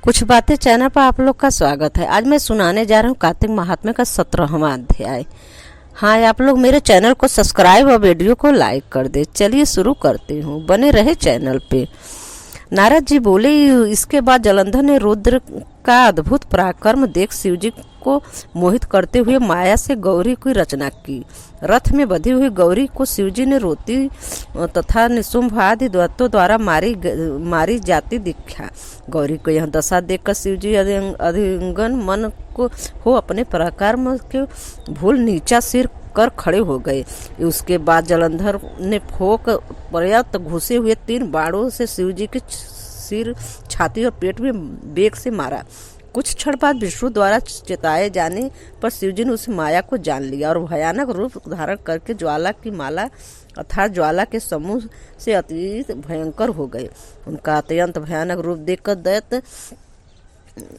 कुछ बातें चैनल पर आप लोग का स्वागत है। आज मैं सुनाने जा रहा हूँ कार्तिक महात्म्य का 17वां अध्याय। हाँ, आप लोग मेरे चैनल को सब्सक्राइब और वीडियो को लाइक कर दे। चलिए शुरू करती हूँ, बने रहे चैनल पे। नारद जी बोले, इसके बाद जलंधर ने रुद्र का अद्भुत पराक्रम देख शिवजी को मोहित करते हुए माया से गौरी की रचना की। रथ में बधी हुई गौरी को शिवजी ने रोती तथा निशुंभ आदि दैत्यों द्वारा मारी जाती दिखा। गौरी को यह दशा देखकर शिवजी अधिगन मन को हो अपने पराक्रम के भूल नीचा सिर कर खड़े हो गए। उसके बाद जलंधर ने फोक पर्याप्त घुसे हुए 3 बाणों से शिवजी के सिर, छाती और पेट में बेग से मारा। कुछ क्षण बाद विष्णु द्वारा चेताए जाने पर शिवजी ने उस माया को जान लिया और भयानक रूप धारण करके ज्वाला की माला अर्थात ज्वाला के समूह से अत्यंत भयंकर हो गए। उनका अत्यंत भयानक रूप देखकर दैत्य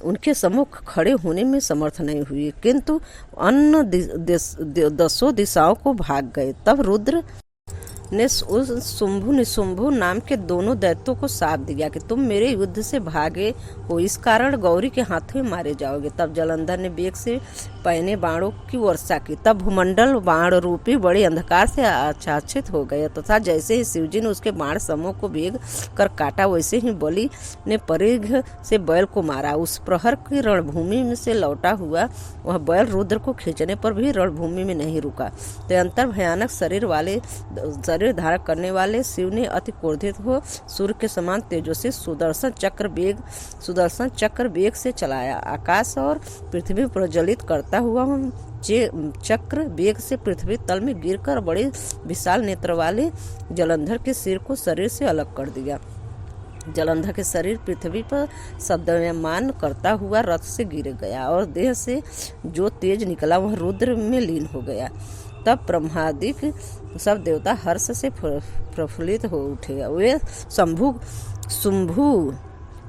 उनके सम्मुख खड़े होने में समर्थ नहीं हुए, किंतु अन्य 10 दिशाओं को भाग गए। तब रुद्र ने उस शुंभु निशुंभु नाम के दोनों दैत्यों को शाप दिया कि तुम मेरे युद्ध से भागे हो, इस कारण गौरी के हाथों में मारे जाओगे। तब जलंधर ने बेग से पहने बाणों की वर्षा की। तब भूमंडल बाण रूपी बड़े अंधकार से आच्छादित हो गया तथा जैसे ही शिवजी ने उसके बाण समूह को भेद कर काटा, वैसे ही बलि ने परिघ से बैल को मारा। उस प्रहर की रणभूमि में से लौटा हुआ वह बैल रुद्र को खींचने पर भी रणभूमि में नहीं रुका। तदंतर भयानक शरीर धारण करने वाले शिव ने अति क्रोधित हो सूर्य के समान तेजस्वी सुदर्शन चक्र वेग से चलाया। आकाश और पृथ्वी प्रज्वलित करता हुआ चक्र वेग से पृथ्वी तल में गिरकर बड़े विशाल नेत्र वाले जलंधर के सिर को शरीर से अलग कर दिया। जलंधर के शरीर पृथ्वी पर शब्दमान करता हुआ रथ से गिर गया और देह से जो तेज निकला वह रुद्र में लीन हो गया। तब ब्रह्मादिक सब देवता हर्ष से प्रफुल्लित हो उठे। वे शुंभु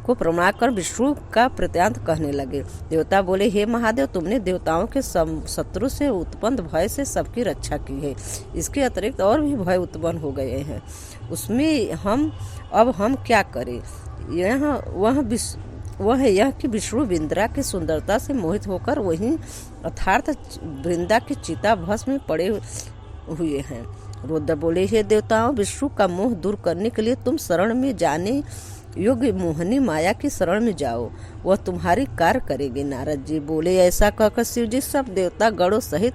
को प्रणाम कर विष्णु का प्रत्यांत कहने लगे। देवता बोले, हे महादेव, तुमने देवताओं के शत्रु से उत्पन्न भय से सबकी रक्षा की है। इसके अतिरिक्त और भी भय उत्पन्न हो गए हैं, उसमें हम क्या करें। वह यह कि विष्णु वृंदा की सुंदरता से मोहित होकर वहीं अर्थात वृंदा की चिता भस्म में पड़े हुए हैं। रुद्र बोले, हे देवताओं, विष्णु का मोह दूर करने के लिए तुम शरण में जाने योग्य मोहनी माया की शरण में जाओ, वह तुम्हारी कार्य करेगी। नारद जी बोले, ऐसा कहकर शिवजी सब देवता गणों सहित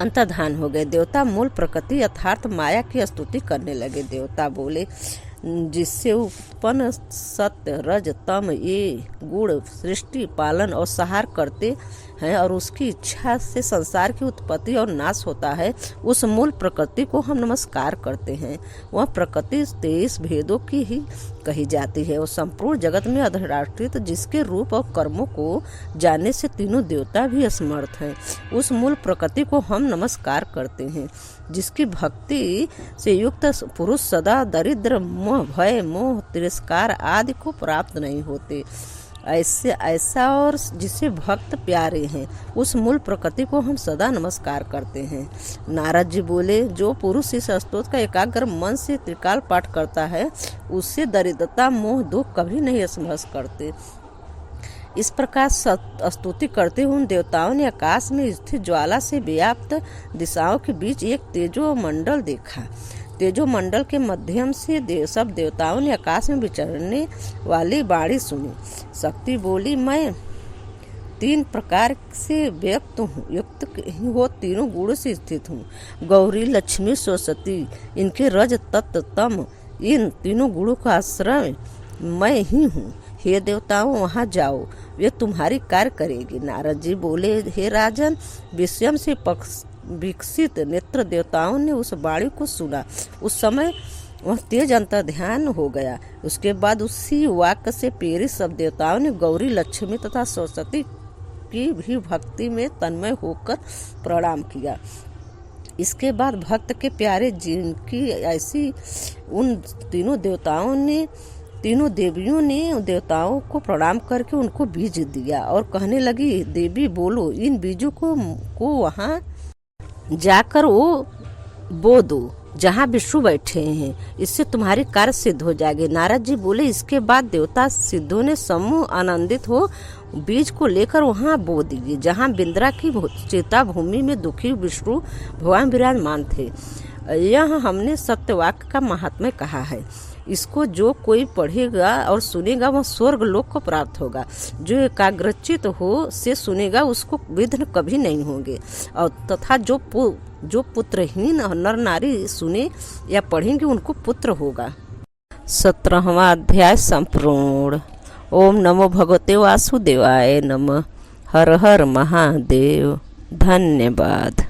अंतर्धान हो गए। देवता मूल प्रकृति अर्थात माया की स्तुति करने लगे। देवता बोले, जिससे उत्पन्न सत्य रज तम ये गुण सृष्टि पालन और संहार करते हैं और उसकी इच्छा से संसार की उत्पत्ति और नाश होता है, उस मूल प्रकृति को हम नमस्कार करते हैं। वह प्रकृति 23 भेदों की ही कही जाती है और संपूर्ण जगत में अधिष्ठित, जिसके रूप और कर्मों को जानने से तीनों देवता भी असमर्थ हैं। उस मूल प्रकृति को हम नमस्कार करते हैं, जिसकी भक्ति से युक्त पुरुष सदा दरिद्र, मोह, भय, मोह, तिरस्कार आदि को प्राप्त नहीं होते। ऐसा और जिसे भक्त प्यारे हैं, उस मूल प्रकृति को हम सदा नमस्कार करते हैं। नारद जी बोले, जो पुरुष इस स्तोत्र का एकाग्र मन से त्रिकाल पाठ करता है, उससे दरिद्रता, मोह, दुख कभी नहीं स्पर्श करते। इस प्रकार स्तुति करते हुए उन देवताओं ने आकाश में स्थित ज्वाला से व्याप्त दिशाओं के बीच एक तेजो मंडल देखा। तेजो मंडल के माध्यम से सब देवताओं ने आकाश में विचरने वाली वाणी सुनी। शक्ति बोली, मैं 3 प्रकार से युक्त हो 3 गुणों से स्थित हूँ। गौरी, लक्ष्मी, सरस्वती, इनके रज तत्व तम, इन 3 गुणों का आश्रय मैं ही हूँ। हे देवताओं, वहाँ जाओ, वे तुम्हारी कार्य करेगी। नारद जी बोले, हे राजन, विषम से विकसित नेत्र देवताओं ने उस वाणी को सुना। उस समय वह तेज अंतर्ध्यान हो गया। उसके बाद उसी वाक्य से प्रेरित सब देवताओं ने गौरी, लक्ष्मी तथा सरस्वती की भी भक्ति में तन्मय होकर प्रणाम किया। इसके बाद भक्त के प्यारे जिनकी ऐसी उन तीनों देवियों ने देवताओं को प्रणाम करके उनको बीज दिया और कहने लगी, देवी बोलो, इन बीजों को वहाँ जाकर वो बो दो। जहाँ विष्णु बैठे हैं, इससे तुम्हारी कार्य सिद्ध हो जाएगी। नारद जी बोले। इसके बाद देवता सिद्धों ने समूह आनंदित हो बीज को लेकर वहाँ बो दिए, जहाँ बिंद्रा की चेता भूमि में दुखी विष्णु भगवान विराजमान थे। यह हमने सत्यवाक्य का महात्म्य कहा है। इसको जो कोई पढ़ेगा और सुनेगा वह स्वर्ग लोक को प्राप्त होगा। जो एकाग्रचित हो से सुनेगा उसको विघ्न कभी नहीं होंगे। और तथा जो पुत्रहीन नर नारी सुने या पढ़ेंगे उनको पुत्र होगा। 17वां अध्याय संपूर्ण। ओम नमो भगवते वासुदेवाय नमः। हर हर महादेव। धन्यवाद।